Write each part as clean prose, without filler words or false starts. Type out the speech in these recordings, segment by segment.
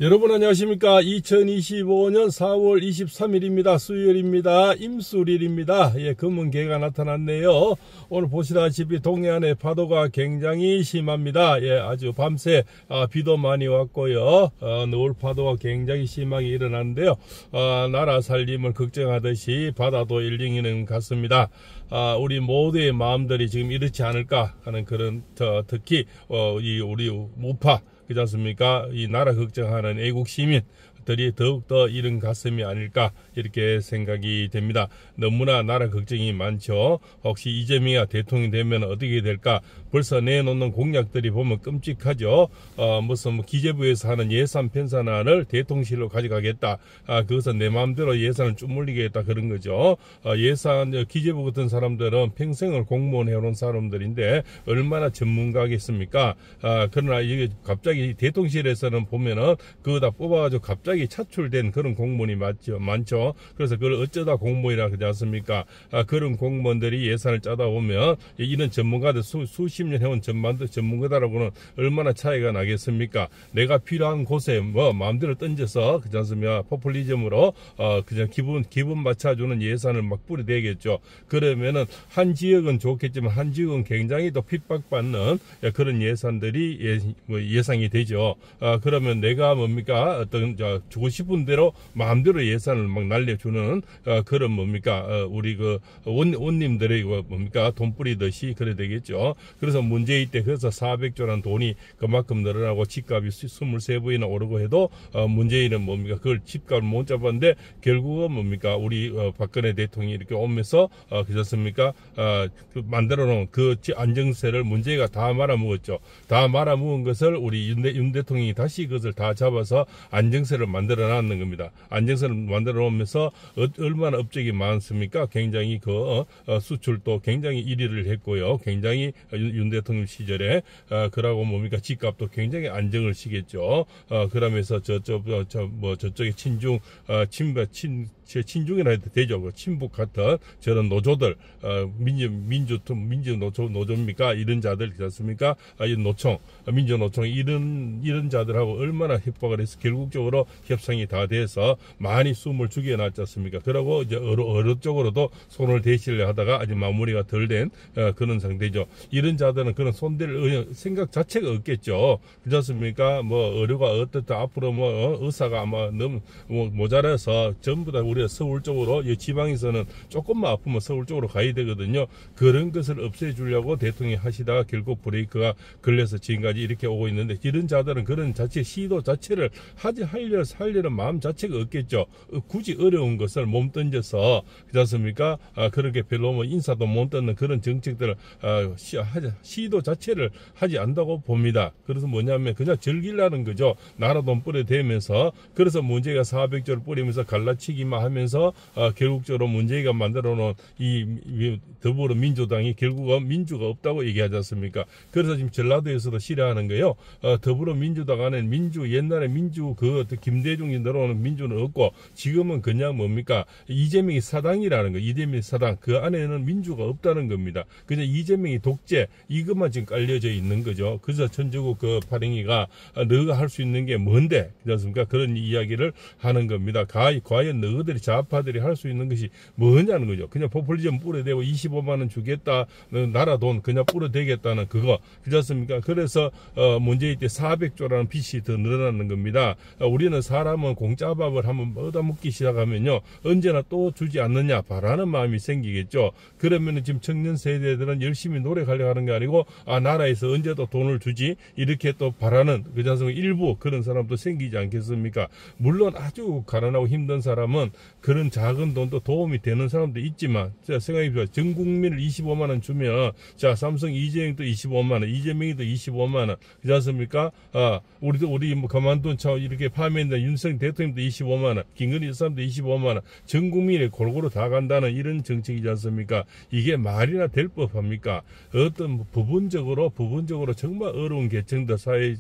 여러분 안녕하십니까. 2025년 4월 23일입니다. 수요일입니다. 임수일입니다. 예, 금은개가 나타났네요. 오늘 보시다시피 동해 안에 파도가 굉장히 심합니다. 예, 아주 밤새 비도 많이 왔고요. 노을 파도가 굉장히 심하게 일어났는데요. 나라 살림을 걱정하듯이 바다도 일렁이는 것 같습니다. 우리 모두의 마음들이 지금 이렇지 않을까 하는 그런 특히 우리 우파 그렇지 않습니까? 이 나라 걱정하는 애국 시민들이 더욱더 이른 가슴이 아닐까 이렇게 생각이 됩니다. 너무나 나라 걱정이 많죠. 혹시 이재명이 대통령이 되면 어떻게 될까? 벌써 내놓는 공약들이 보면 끔찍하죠. 무슨 기재부에서 하는 예산 편성안을 대통령실로 가져가겠다. 그것은 내 마음대로 예산을 쭈물리겠다 그런 거죠. 기재부 같은 사람들은 평생을 공무원 해온 사람들인데 얼마나 전문가겠습니까? 그러나 이게 갑자기 대통령실에서는 보면은 그거 다 뽑아가지고 갑자기 차출된 그런 공무원이 많죠. 그래서 그걸 어쩌다 공무원이라 그러지 않습니까? 그런 공무원들이 예산을 짜다 보면 이런 전문가들 수십 년 해온 전문가다라고는 얼마나 차이가 나겠습니까? 내가 필요한 곳에 마음대로 던져서 그렇지 않습니까? 포퓰리즘으로 그냥 기분 맞춰주는 예산을 막 뿌리대겠죠. 그러면은 한 지역은 좋겠지만 한 지역은 굉장히 더 핍박받는 그런 예산들이 예상이 되죠. 그러면 내가 어떤 주고 싶은 대로 마음대로 예산을 막 날려주는 그런 우리 원님들의 돈 뿌리듯이 그래 되겠죠. 그래서 문재인 때 그래서 400조라는 돈이 그만큼 늘어나고 집값이 23배나 오르고 해도 문재인은 그걸 집값을 못 잡았는데 결국은 우리 박근혜 대통령이 이렇게 오면서 그렇습니까? 만들어 놓은 그 안정세를 문재인가 다 말아먹었죠. 다 말아먹은 것을 우리 윤 대통령이 다시 그것을 다 잡아서 안정세를 만들어 놨는 겁니다. 안정세를 만들어 놓으면서 얼마나 업적이 많습니까? 굉장히 수출도 굉장히 1위를 했고요. 굉장히 윤 대통령 시절에 그러고 집값도 굉장히 안정을 시켰죠. 그러면서 저쪽에 친중이라 해도 되죠. 친북 같은 저런 노조들, 노조입니까? 이런 자들, 그렇습니까? 노총, 민주노총, 이런 자들하고 얼마나 협박을 해서 결국적으로 협상이 다 돼서 많이 숨을 죽여놨지 않습니까? 그러고 이제 어느 쪽으로도 손을 대시려 하다가 아직 마무리가 덜 된 그런 상태죠. 이런 자들은 그런 손댈 생각 자체가 없겠죠. 그렇지 않습니까? 의료가 어떻다, 앞으로 의사가 아마 너무 모자라서 전부 다 우리가 서울 쪽으로, 지방에서는 조금만 아프면 서울 쪽으로 가야 되거든요. 그런 것을 없애주려고 대통령이 하시다가 결국 브레이크가 걸려서 지금까지 이렇게 오고 있는데, 이런 자들은 그런 시도 자체를 하려는 마음 자체가 없겠죠. 굳이 어려운 것을 몸 던져서, 그렇지 않습니까? 그렇게 별로 인사도 못 듣는 그런 정책들을 시도 자체를 하지 않는다고 봅니다. 그래서 뭐냐면 그냥 즐기려는 거죠. 나라 돈 뿌려대면서. 그래서 문재인가 400조를 뿌리면서 갈라치기만 하면서 결국적으로 문재인가 만들어 놓은 이 더불어민주당이 결국은 민주가 없다고 얘기하지 않습니까? 그래서 지금 전라도에서도 싫어하는 거예요. 더불어민주당 안에 옛날에 김대중이 늘어오는 민주는 없고, 지금은 그냥 이재명이 사당이라는 거. 이재명이 사당. 그 안에는 민주가 없다는 겁니다. 그냥 이재명이 독재, 이것만 지금 깔려져 있는 거죠. 그래서 천주국 파랭이가 너가 할 수 있는 게 뭔데? 그렇습니까? 그런 이야기를 하는 겁니다. 과연 너희들이 좌파들이 할 수 있는 것이 뭐냐는 거죠. 그냥 포퓰리즘 뿌려대고 25만원 주겠다, 나라 돈 그냥 뿌려대겠다는 그거. 그렇습니까? 그래서 문재인 때 400조라는 빚이 더 늘어나는 겁니다. 우리는 사람은 공짜밥을 한번 얻어먹기 시작하면요, 언제나 또 주지 않느냐 바라는 마음이 생기겠죠. 그러면 지금 청년 세대들은 열심히 노력하려고 하는 게 아니고, 나라에서 언제 또 돈을 주지, 이렇게 또 바라는, 그렇지 않습니까? 일부 그런 사람도 생기지 않겠습니까? 물론 아주 가난하고 힘든 사람은 그런 작은 돈도 도움이 되는 사람도 있지만, 생각해보세요. 전 국민을 25만원 주면, 삼성 이재명도 25만원, 이재명이도 25만원, 그렇지 않습니까? 우리 그만둔 이렇게 파면된 그냥 윤석열 대통령도 25만원, 김건희 여사도 25만원, 전 국민이 골고루 다 간다는 이런 정책이지 않습니까? 이게 말이나 될 법합니까? 어떤 부분적으로 정말 어려운 계층들 사회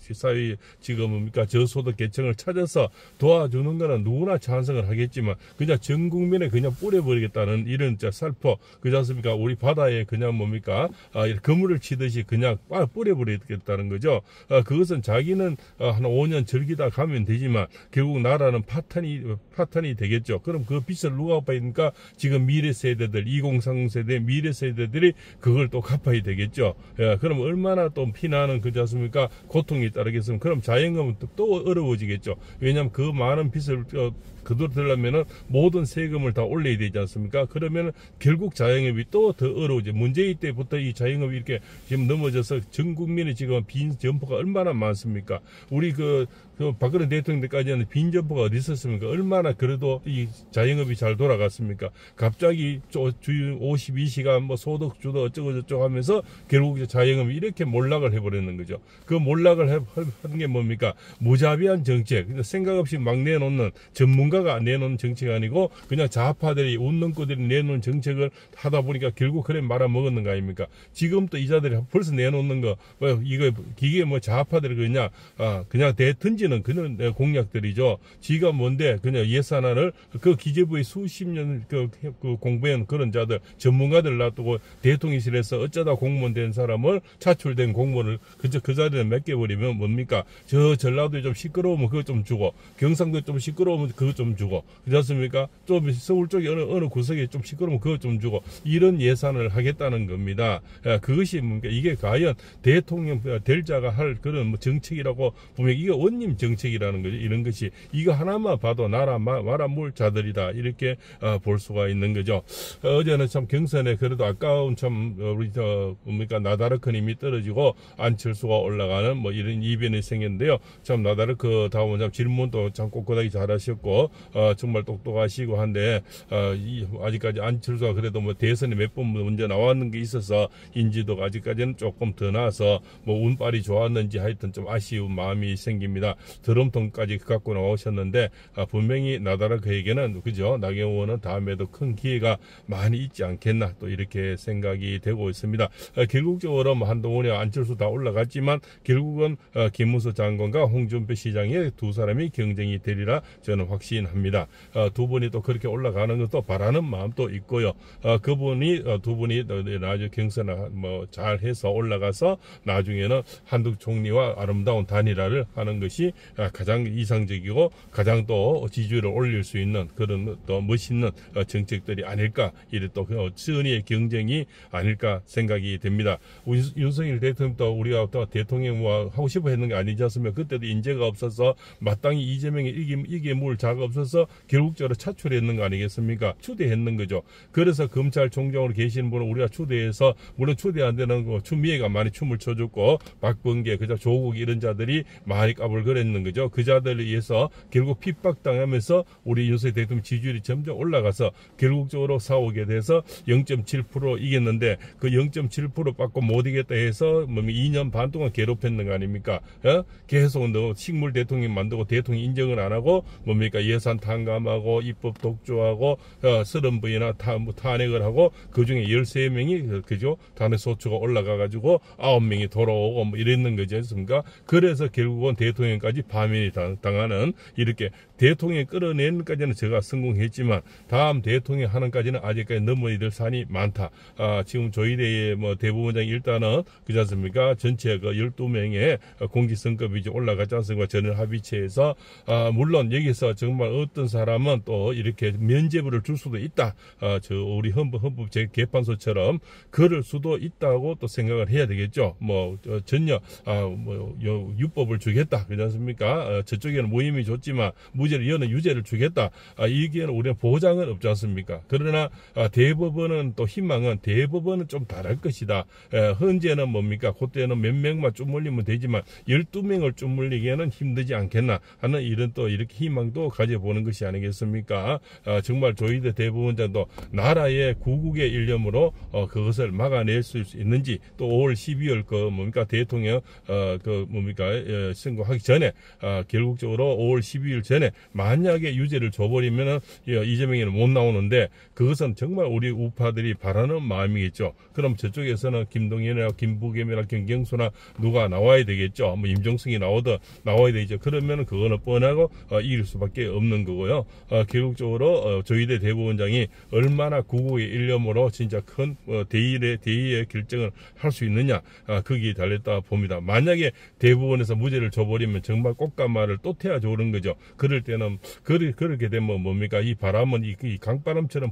지금 뭡니까 저소득 계층을 찾아서 도와주는 거는 누구나 찬성을 하겠지만 그냥 전 국민에 그냥 뿌려버리겠다는 이런 살포 그렇지 않습니까? 우리 바다에 그냥 뭡니까 그물을 치듯이 그냥 뿌려버리겠다는 거죠. 그것은 자기는 한 5년 즐기다 가면 되지만 결국 나라는 파탄이 되겠죠. 그럼 그 빚을 누가 갚아니까 지금 미래 세대들 2030 세대 미래 세대들이 그걸 또 갚아야 되겠죠. 그럼 얼마나 또 피나는 그렇지 않습니까? 고통이 따르겠으면 그럼 자영업은 또 어려워지겠죠. 왜냐하면 그 많은 빚을 그대로 들려면은 모든 세금을 다 올려야 되지 않습니까? 그러면은 결국 자영업이 또 더 어려워져. 문재인 때부터 이 자영업이 이렇게 지금 넘어져서 전 국민이 지금 빈 점포가 얼마나 많습니까? 우리 그 박근혜 대통령 때까지는 빈 점포가 어디 있었습니까? 얼마나 그래도 이 자영업이 잘 돌아갔습니까? 갑자기 주 52시간 뭐 소득 주도 어쩌고 저쩌고 하면서 결국 자영업이 이렇게 몰락을 해버리는 거죠. 그 몰락을 하는 게 뭡니까? 무자비한 정책, 생각 없이 막 내놓는 전문가가 내놓는 정책이 아니고 그냥 좌파들이 웃는꼬들이 내놓는 정책을 하다 보니까 결국 그래 말아먹었는 거 아닙니까? 지금 또 이자들이 벌써 내놓는 거 이거 기계 뭐 좌파들이 그냥 던지는 그런 공약들이죠. 지가 뭔데 그냥 예산안을 그 기재부의 수십 년 그 공부한 그런 자들 전문가들 놔두고 대통령실에서 어쩌다 공무원 된 사람을 차출된 공무원을 그 자리에 맡겨버리면 뭡니까? 저 전라도에 좀 시끄러우면 그거 좀 주고 경상도에 좀 시끄러우면 그거 좀 주고 그렇지 않습니까? 좀 서울 쪽에 어느 구석에 좀 시끄러우면 그거 좀 주고 이런 예산을 하겠다는 겁니다. 그것이 뭡니까? 이게 과연 대통령 될 자가 할 그런 뭐 정책이라고 보면 이게 원님 정책이라는 거죠. 이런 것이 이거 하나만 봐도 나라 말아물 자들이다 이렇게 볼 수가 있는 거죠. 어제는 참 경선에 그래도 아까운 참 우리 뭡니까 나다르크 님이 떨어지고 안철수가 올라가는 뭐 이런 이변이 생겼는데요. 참 나다르크 다음은 참 질문도 참 꼿꼿하게 잘하셨고 정말 똑똑하시고 한데 아직까지 안철수가 그래도 뭐 대선에 몇 번 먼저 나왔는 게 있어서 인지도가 아직까지는 조금 더 나와서 뭐 운빨이 좋았는지 하여튼 좀 아쉬운 마음이 생깁니다. 드럼통까지 갖고 나오셨는데 분명히 나다르크에게는 그죠? 나경원 의원은 다음에도 큰 기회가 많이 있지 않겠나 또 이렇게 생각이 되고 있습니다. 결국적으로 뭐 한동훈이 안철수 다 올라갔지만 결국은 김문수 장관과 홍준표 시장의 두 사람이 경쟁이 되리라 저는 확신합니다. 두 분이 또 그렇게 올라가는 것도 바라는 마음도 있고요. 두 분이 나중에 경선을 뭐 잘해서 올라가서 나중에는 한국 총리와 아름다운 단일화를 하는 것이 가장 이상적이고 가장 또 지지율을 올릴 수 있는 그런 또 멋있는 정책들이 아닐까 이래 또 선의의 경쟁이 아닐까 생각이 됩니다. 윤석열 대통령도 우리가 또 대통령 뭐 하고 싶어 했는 게 아니지 않습니까? 그때도 인재가 없어서 마땅히 이재명이 이게 뭘 자가 없어서 결국적으로 차출했는 거 아니겠습니까? 추대했는 거죠. 그래서 검찰총장으로 계시는 분은 우리가 추대해서 물론 추대 안 되는 거 추미애가 많이 춤을 춰줬고 박범계 그저 조국 이런 자들이 많이 까불거렸는 거죠. 그 자들에 의해서 결국 핍박당하면서 우리 윤석열 대통령 지지율이 점점 올라가서 결국적으로 싸우게 돼서 0.7% 이겼는데 그 0.7% 받고 못 이겼다 해서 2년 반 동안 괴롭혔는 거 아닙니까? 계속 식물 대통령 만들고 대통령 인정을 안 하고 뭡니까 예산 탕감하고 입법 독조하고 30번이나 탄핵을 하고 그중에 13명이 그죠 탄핵 소추가 올라가가지고 9명이 돌아오고 뭐 이랬는 거지 않습니까? 그래서 결국은 대통령까지 파면이 당하는 이렇게 대통령 끌어내는까지는 제가 성공했지만 다음 대통령 하는까지는 아직까지 넘어야 될 산이 많다. 지금 조희대의 뭐 대법원장이 일단은 그렇지 않습니까? 전체 그 12명의 공직선거비 이제 올라갔지 않습니까? 전원 합의체에서 물론 여기서 정말 어떤 사람은 또 이렇게 면죄부를 줄 수도 있다. 우리 헌법 재개판소처럼 그럴 수도 있다고 또 생각을 해야 되겠죠. 뭐 전혀 유법을 주겠다. 그렇지 않습니까? 저쪽에는 모임이 좋지만 무죄를 이어는 유죄를 주겠다. 이게는 우리는 보장은 없지 않습니까? 그러나 대법원은 또 희망은 대법원은 좀 다를 것이다. 현재는 뭡니까? 그때는 몇 명만 쭈물리면 되지만 12명을 쭈물리기에는 힘들지 않겠나 하는 이런 또 이렇게 희망도 가져보는 것이 아니겠습니까? 정말 조희대 대법원장도 나라의 구국의 일념으로 그것을 막아낼 수 있는지 또 5월 12월 그 뭡니까? 대통령 선거하기 전에 결국적으로 기준으로 5월 12일 전에 만약에 유죄를 줘버리면은 이재명이는 못 나오는데, 그것은 정말 우리 우파들이 바라는 마음이겠죠. 그럼 저쪽에서는 김동연이나 김부겸이나 김경수나 누가 나와야 되겠죠. 뭐 임종석이 나와야 되죠. 그러면은 그거는 뻔하고 이길 수밖에 없는 거고요. 결국적으로 조희대 대법원장이 얼마나 구국의 일념으로 진짜 큰 대의의 결정을 할 수 있느냐, 거기에 달렸다 봅니다. 만약에 대법원에서 무죄를 줘버리면 정말 꽃가마를 또 태워줘 오는 거죠. 그럴 때는 그렇게 되면 뭡니까? 이 바람은 이 강바람처럼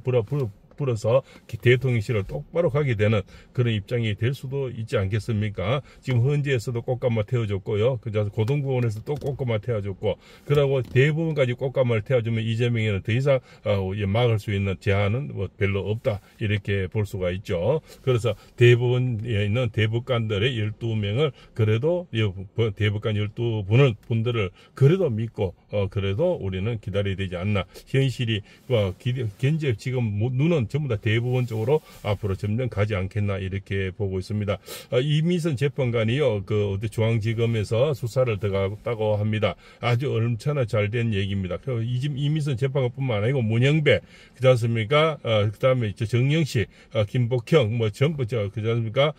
불어서 대통령실을 똑바로 가게 되는 그런 입장이 될 수도 있지 않겠습니까? 지금 헌재에서도 꽃가마 태워줬고요. 그래서 고등법원에서 또 꽃가마 태워줬고, 그러고 대법원까지 꽃가마를 태워주면 이재명에는 더 이상 막을 수 있는 제한은 별로 없다, 이렇게 볼 수가 있죠. 그래서 대법원에 있는 대법관들의 12명을 그래도 대법관 12분들을 그래도 믿고 그래도 우리는 기다려야 되지 않나. 현실이 현재 지금 눈은 전부 다 대법원적으로 앞으로 점점 가지 않겠나, 이렇게 보고 있습니다. 이미선 재판관이요, 중앙지검에서 수사를 들어갔다고 합니다. 아주 얼마나 잘된 얘기입니다. 이미선 재판관뿐만 아니고 문영배, 그렇지 않습니까? 그다음에 정영식, 김복형, 전부 그렇지 않습니까?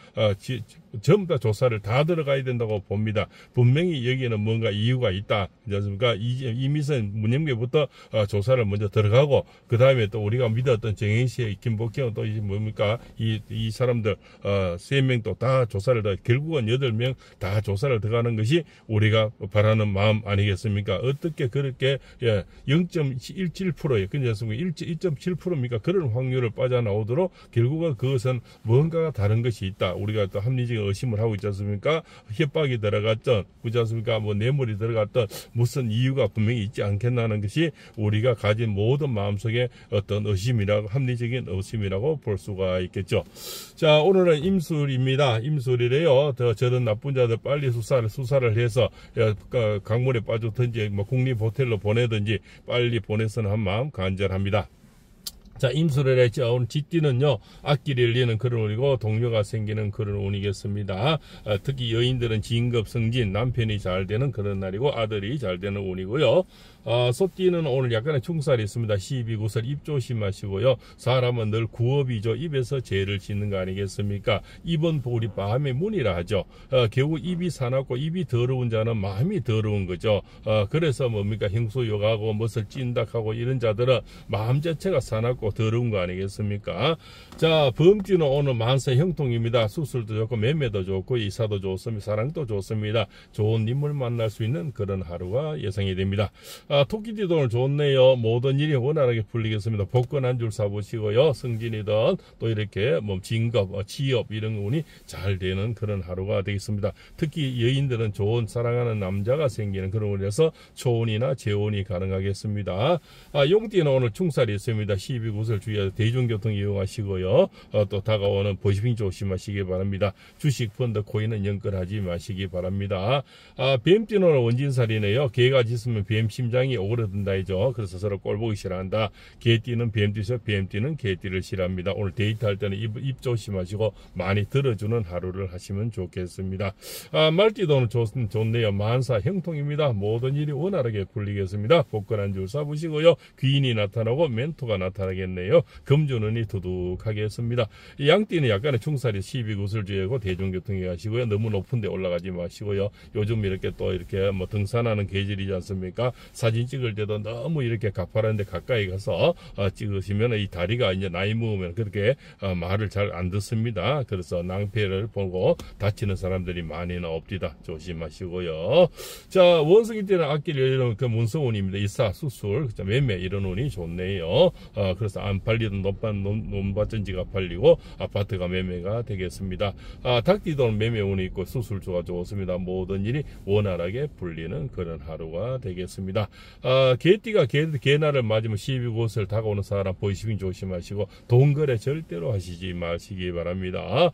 전부 다 조사를 다 들어가야 된다고 봅니다. 분명히 여기에는 뭔가 이유가 있다, 그렇지 않습니까? 이미선, 문영배부터 조사를 먼저 들어가고, 그 다음에 또 우리가 믿었던 정영식, 김복형, 또 뭡니까? 이 사람들 3명 또 다 조사를 결국은 8명 다 조사를 들어가는 것이 우리가 바라는 마음 아니겠습니까? 어떻게 그렇게 0.17%에 그렇지 않습니까? 1.7%입니까? 그런 확률을 빠져나오도록 결국은 그것은 뭔가가 다른 것이 있다. 우리가 또 합리적인 의심을 하고 있지 않습니까? 협박이 들어갔던, 그렇지 않습니까? 뇌물이 들어갔던 무슨 이유가 분명히 있지 않겠나는 것이 우리가 가진 모든 마음속에 어떤 합리적인 의심이라고 볼 수가 있겠죠. 자, 오늘은 임술입니다. 임술이래요. 저런 나쁜 자들 빨리 수사를 해서 강물에 빠졌든지 국립호텔로 보내든지 빨리 보냈으면 한 마음 간절합니다. 자, 임술을 했죠. 오늘 쥐띠는요, 악기를 열리는 그런 운이고 동료가 생기는 그런 운이겠습니다. 특히 여인들은 진급 승진, 남편이 잘 되는 그런 날이고 아들이 잘 되는 운이고요. 소띠는 오늘 약간의 충살이 있습니다. 시비구설 입 조심하시고요. 사람은 늘 구업이죠. 입에서 죄를 짓는 거 아니겠습니까? 입은 우리 마음의 문이라 하죠. 결국 입이 사납고 입이 더러운 자는 마음이 더러운 거죠. 그래서 뭡니까? 형수욕하고 멋을 찐닥하고 이런 자들은 마음 자체가 사납고 더러운 거 아니겠습니까? 자, 범띠는 오늘 만세 형통입니다. 수술도 좋고 매매도 좋고 이사도 좋습니다. 사랑도 좋습니다. 좋은 인물 만날 수 있는 그런 하루가 예상이 됩니다. 토끼띠도 오늘 좋네요. 모든 일이 원활하게 풀리겠습니다. 복권 한 줄 사보시고요. 승진이든 또 이렇게 진급, 취업 이런 운이 잘 되는 그런 하루가 되겠습니다. 특히 여인들은 좋은 사랑하는 남자가 생기는 그런 운이라서 초혼이나 재혼이 가능하겠습니다. 용띠는 오늘 충살이 있습니다. 12구설 주의하여 대중교통 이용하시고요. 또 다가오는 보시핑 조심하시기 바랍니다. 주식, 펀드, 코인은 연결하지 마시기 바랍니다. 뱀띠는 오늘 원진살이네요. 개가 짖으면 뱀 심장이 오그라든다 이죠. 그래서 서로 꼴보기 싫어한다. 개띠는 뱀띠죠. 뱀띠는 개띠를 싫어합니다. 오늘 데이트할 때는 입 조심하시고 많이 들어주는 하루를 하시면 좋겠습니다. 말띠도 오늘 좋네요. 만사 형통입니다. 모든 일이 원활하게 풀리겠습니다. 복권 한 줄 사보시고요. 귀인이 나타나고 멘토가 나타나겠네요. 금주는이 두둑하겠습니다. 양띠는 약간의 충살이 12구슬 주의하고 대중교통에 가시고요. 너무 높은 데 올라가지 마시고요. 요즘 이렇게 또 이렇게 등산하는 계절이지 않습니까? 사진 찍을 때도 너무 이렇게 가파른 데 가까이 가서 찍으시면 이 다리가 이제 나이 먹으면 그렇게 말을 잘 안 듣습니다. 그래서 낭패를 보고 다치는 사람들이 많이 나옵니다. 조심하시고요. 자, 원숭이 때는 악기를 열리는 그 문서운입니다. 이사, 수술, 매매 이런 운이 좋네요. 그래서 안 팔리던 논밭전지가 팔리고 아파트가 매매가 되겠습니다. 닭띠도 매매 운이 있고 수술주가 좋습니다. 모든 일이 원활하게 풀리는 그런 하루가 되겠습니다. 개띠가 개날을 맞으면 시비 고설 다가오는 사람 보이시긴 조심하시고 돈거래 절대로 하시지 마시기 바랍니다.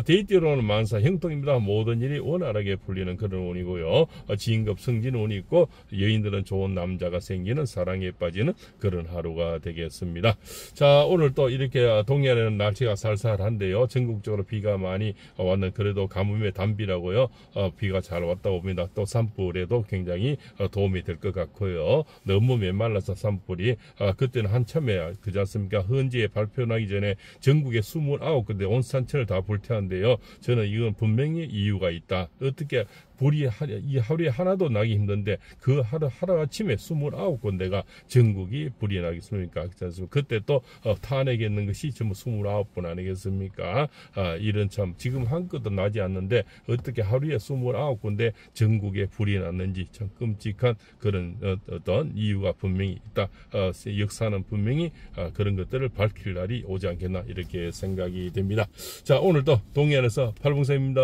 데이트로는 만사 형통입니다. 모든 일이 원활하게 풀리는 그런 운이고요. 진급 승진 운이 있고 여인들은 좋은 남자가 생기는 사랑에 빠지는 그런 하루가 되겠습니다. 자, 오늘 또 이렇게 동해안에는 날씨가 쌀쌀한데요. 전국적으로 비가 많이 왔는 그래도 가뭄의 단비라고요. 비가 잘 왔다 옵니다. 또 산불에도 굉장히 도움이 될 것 같고요. 너무 메말라서 산불이 그때는 한참에 그지 않습니까? 헌지에 발표나기 전에 전국에 29군데 온 산천을 다 불태웠는데요. 저는 이건 분명히 이유가 있다. 어떻게 불이 이 하루에 하나도 나기 힘든데 그 하루아침에 29군데가 전국이 불이 나겠습니까? 그때 또 탄핵했는 것이 전부 29분 아니겠습니까? 이런 참 지금 한 건도 나지 않는데 어떻게 하루에 29군데 전국에 불이 났는지 참 끔찍한 그런 어떤 이유가 분명히 있다. 역사는 분명히 그런 것들을 밝힐 날이 오지 않겠나 이렇게 생각이 됩니다. 자, 오늘도 동해안에서 팔봉쌤입니다.